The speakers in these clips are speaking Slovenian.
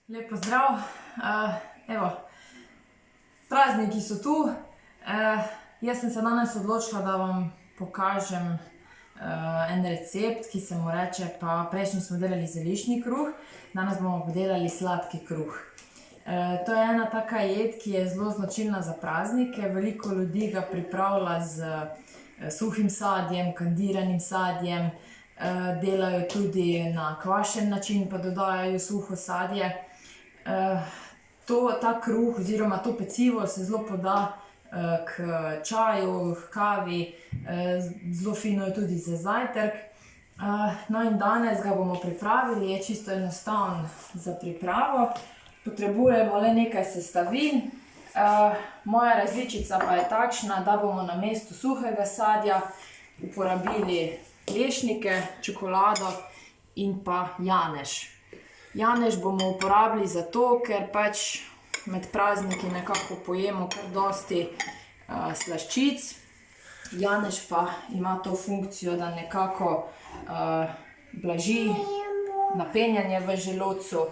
Lep pozdrav. Evo, prazniki so tu. Jaz sem se danes odločila, da vam pokažem en recept, ki se mu reče, pa prejšnji smo delali zeliščni kruh, danes bomo pa delali sladki kruh. To je ena taka jed, ki je zelo značilna za praznike. Veliko ljudi ga pripravlja z suhim sadjem, kandiranim sadjem, delajo tudi na kvašen način, pa dodajajo suho sadje. Ta kruh oziroma to pecivo se zelo poda k čaju, k kavi, zelo fino je tudi za zajtrk. No in danes ga bomo pripravili, je čisto enostaven za pripravo. Potrebujemo le nekaj sestavin. Moja različica pa je takšna, da bomo namesto suhega sadja uporabili lešnike, čokolado in pa janež. Janež bomo uporabili zato, ker pač med prazniki nekako pojemo kar dosti slaščic. Janež pa ima to funkcijo, da nekako blaži napenjanje v želodcu,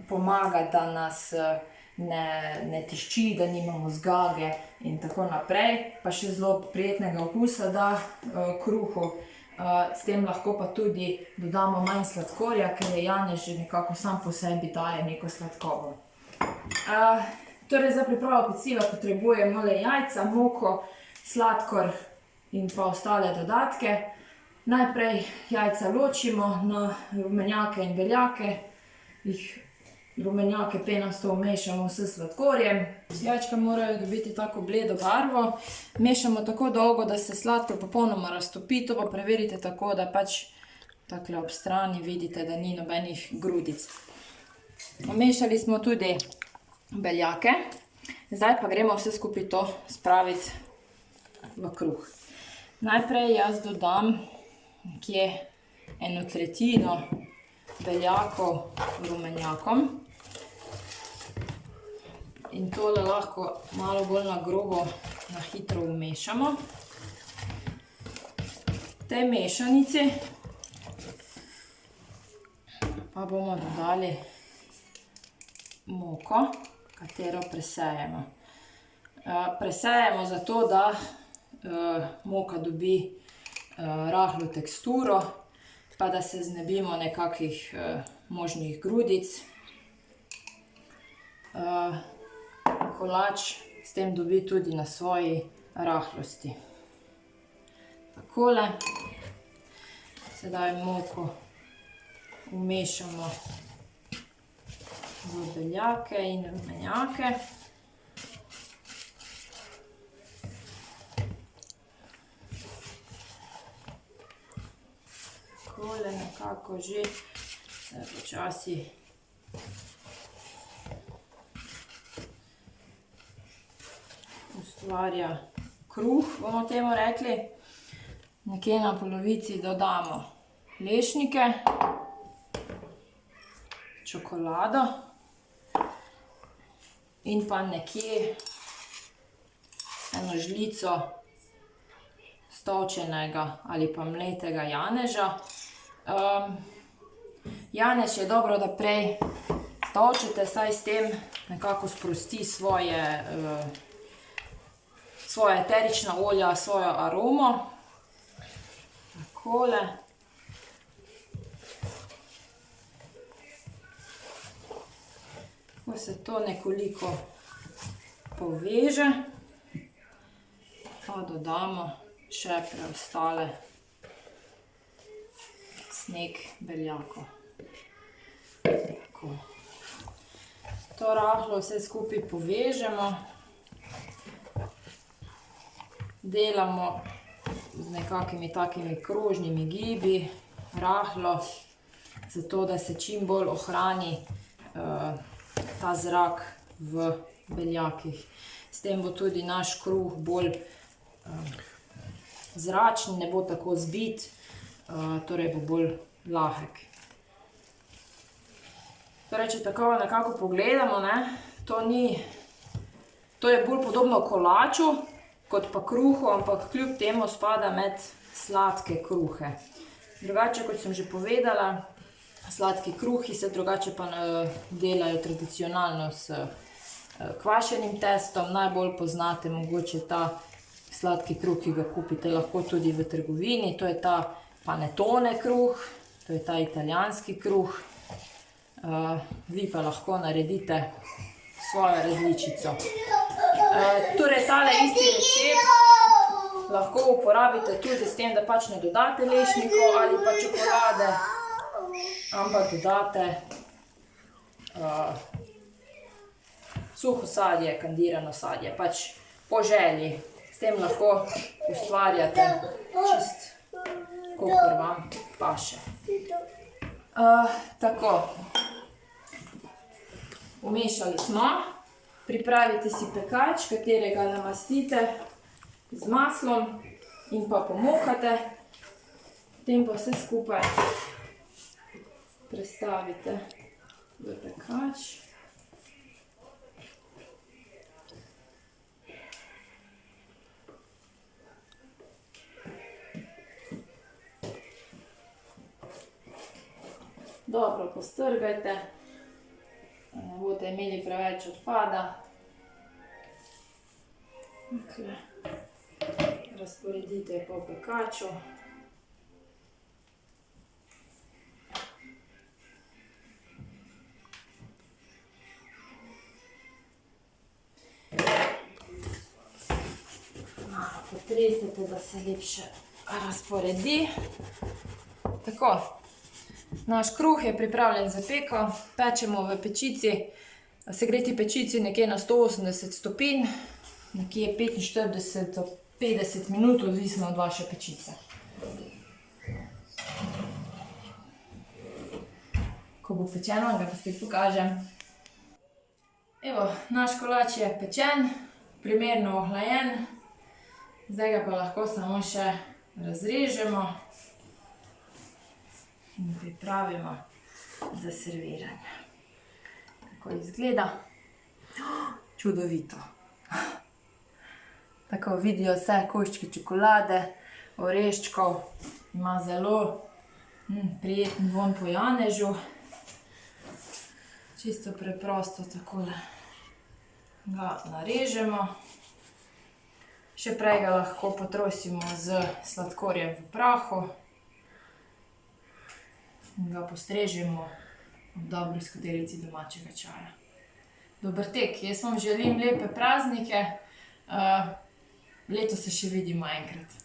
pomaga, da nas ne tišči, da nimamo zgage in tako naprej. Pa še zelo prijetnega okusa da kruhu. S tem lahko pa tudi dodamo manj sladkorja, ker je janež že nekako sam po sebi daje neko sladkobo. Torej za pripravo peciva potrebujemo le jajca, moko, sladkor in pa ostale dodatke. Najprej jajca ločimo na rumenjake in beljake. Rumenjake penasto vmešamo s sladkorjem. Jajčka morajo dobiti tako bledo barvo. Mešamo tako dolgo, da se sladkor popolnoma raztopi. To pa preverite tako, da pač takle ob strani vidite, da ni nobenih grudic. Vmešali smo tudi beljake. Zdaj pa gremo vse skupaj to spraviti v kruh. Najprej jaz dodam nekje 1/3 beljakov rumenjakom. In tole lahko malo bolj na grobo, na hitro vmešamo. V tej mešanici pa bomo dodali moko, katero presejemo. Presejemo zato, da moka dobi rahlo teksturo, pa da se znebimo nekakih možnih grudic. Kolač s tem dobi tudi na svoji rahlosti. Takole. Sedaj moko vmešamo v beljake in rumenjake. Takole nekako že se počasi ustvarja kruh, bomo temu rekli. Nekje na polovici dodamo lešnike, čokolado in pa nekje eno žlico stolčenega ali pa mletega janeža. Janež je dobro, da prej stolčete, saj s tem nekako sprosti svoje eterična olja, svojo aromo. Takole. Ko se to nekoliko poveže, pa dodamo še preostale sneg beljakov. Tako. To rahlo vse skupaj povežemo. Delamo z nekakimi takimi krožnimi gibi, rahlo, zato da se čim bolj ohrani ta zrak v beljakih. S tem bo tudi naš kruh bolj zračen, ne bo tako zbit, torej bo bolj lahek. Torej, če tako nekako pogledamo, to je bolj podobno kolaču, kot pa kruhu, ampak kljub temu spada med sladke kruhe. Drugače, kot sem že povedala, Sladki kruhi se drugače pa delajo tradicionalno s kvašenim testom. Najbolj poznate mogoče ta sladki kruh, ki ga kupite lahko tudi v trgovini. To je ta panettone kruh, to je ta italijanski kruh. Vi pa lahko naredite svojo različico. Torej, tale isti recept lahko uporabite tudi s tem, da pač ne dodate lešnikov ali pa čokolade, ampak dodate suho sadje, kandirano sadje, pač po želji. S tem lahko ustvarjate čist, kakor vam paše. Tako. Umešali smo. Pripravite si pekač, katerega namastite z maslom in pa pomokate. Potem pa vse skupaj prestavite v pekač. Dobro postrgajte, da ne boste imeli preveč odpada. Razporedite po pekaču. Malo potresete, da se lepše razporedi. Tako. Naš kruh je pripravljen za peko, pečemo v pečici, segreti pečici nekje na 180 stopinj, nekje 45 do 50 minut, odvisno od vaše pečice. Ko bo pečeno, ga pa spet pokažem. Evo, naš kolač je pečen, primerno ohlajen, zdaj ga pa lahko samo še razrežemo in pripravimo za serviranje. Tako izgleda. Čudovito. Tako vidijo vse koščki čokolade, oreščkov, ima zelo prijeten vonj po janežu. Čisto preprosto takole ga narežemo. Še prej ga lahko potrosimo z sladkorjem v prahu. In ga postrežemo v dobri skodelici domačega čaja. Dober tek, jaz vam želim lepe praznike, letos se še vidimo enkrat.